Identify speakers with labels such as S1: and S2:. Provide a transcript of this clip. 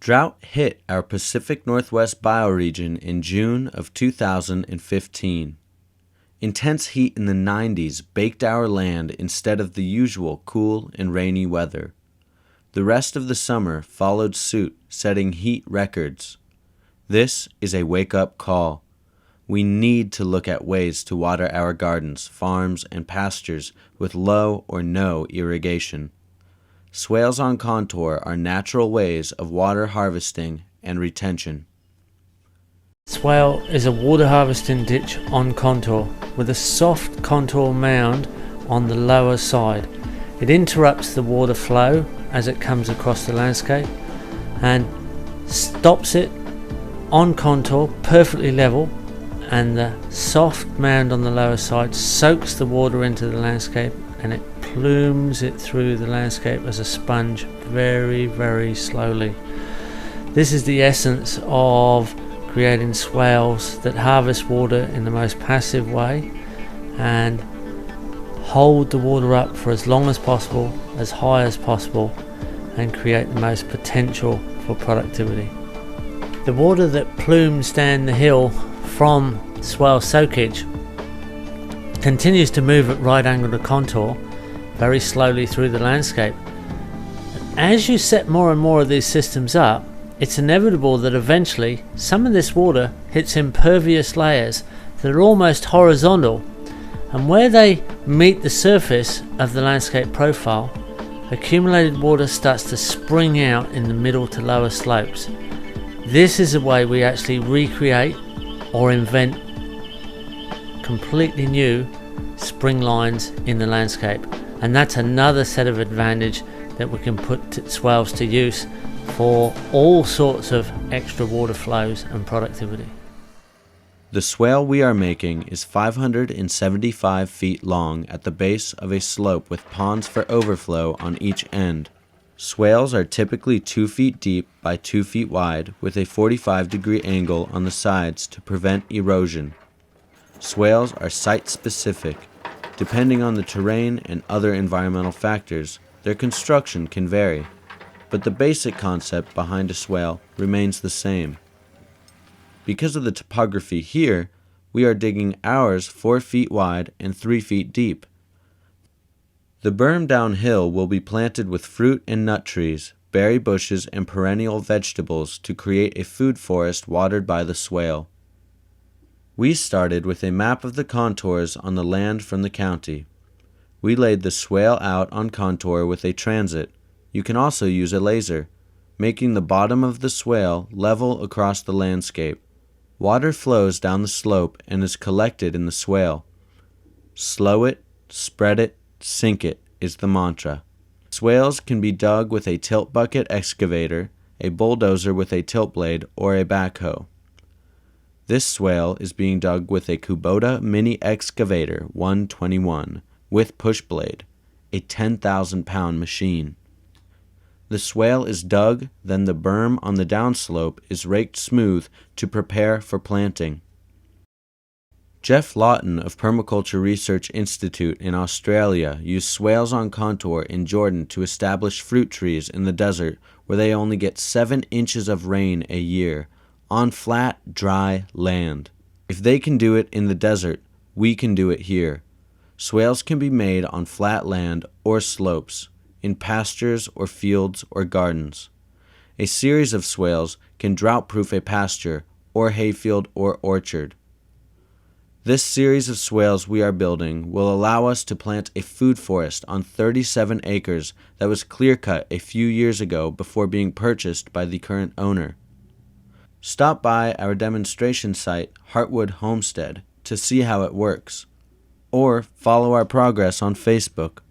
S1: Drought hit our Pacific Northwest bioregion in June of 2015. Intense heat in the 90s baked our land instead of the usual cool and rainy weather. The rest of the summer followed suit, setting heat records. This is a wake-up call. We need to look at ways to water our gardens, farms, and pastures with low or no irrigation. Swales on contour are natural ways of water harvesting and retention.
S2: Swale is a water harvesting ditch on contour with a soft contour mound on the lower side. It interrupts the water flow as it comes across the landscape and stops it on contour perfectly level, and the soft mound on the lower side soaks the water into the landscape and it plumes it through the landscape as a sponge very, very slowly. This is the essence of creating swales that harvest water in the most passive way and hold the water up for as long as possible, as high as possible, and create the most potential for productivity. The water that plumes down the hill from swale soakage continues to move at right angle to contour very slowly through the landscape. As you set more and more of these systems up, it's inevitable that eventually some of this water hits impervious layers that are almost horizontal, and where they meet the surface of the landscape profile, accumulated water starts to spring out in the middle to lower slopes. This is a way we actually recreate or invent completely new spring lines in the landscape, and that's another set of advantage that we can put swales to use for all sorts of extra water flows and productivity.
S1: The swale we are making is 575 feet long at the base of a slope with ponds for overflow on each end. Swales are typically 2 feet deep by 2 feet wide with a 45-degree angle on the sides to prevent erosion. Swales are site-specific. Depending on the terrain and other environmental factors, their construction can vary, but the basic concept behind a swale remains the same. Because of the topography here, we are digging ours 4 feet wide and 3 feet deep. The berm downhill will be planted with fruit and nut trees, berry bushes, and perennial vegetables to create a food forest watered by the swale. We started with a map of the contours on the land from the county. We laid the swale out on contour with a transit. You can also use a laser, making the bottom of the swale level across the landscape. Water flows down the slope and is collected in the swale. Slow it, spread it, sink it is the mantra. Swales can be dug with a tilt bucket excavator, a bulldozer with a tilt blade, or a backhoe. This swale is being dug with a Kubota Mini Excavator 121 with push blade, a 10,000-pound machine. The swale is dug, then the berm on the downslope is raked smooth to prepare for planting. Jeff Lawton of Permaculture Research Institute in Australia used swales on contour in Jordan to establish fruit trees in the desert where they only get 7 inches of rain a year, on flat, dry land. If they can do it in the desert, we can do it here. Swales can be made on flat land or slopes, in pastures or fields or gardens. A series of swales can drought-proof a pasture or hayfield or orchard. This series of swales we are building will allow us to plant a food forest on 37 acres that was clear-cut a few years ago before being purchased by the current owner. Stop by our demonstration site, Heartwood Homestead, to see how it works, or follow our progress on Facebook.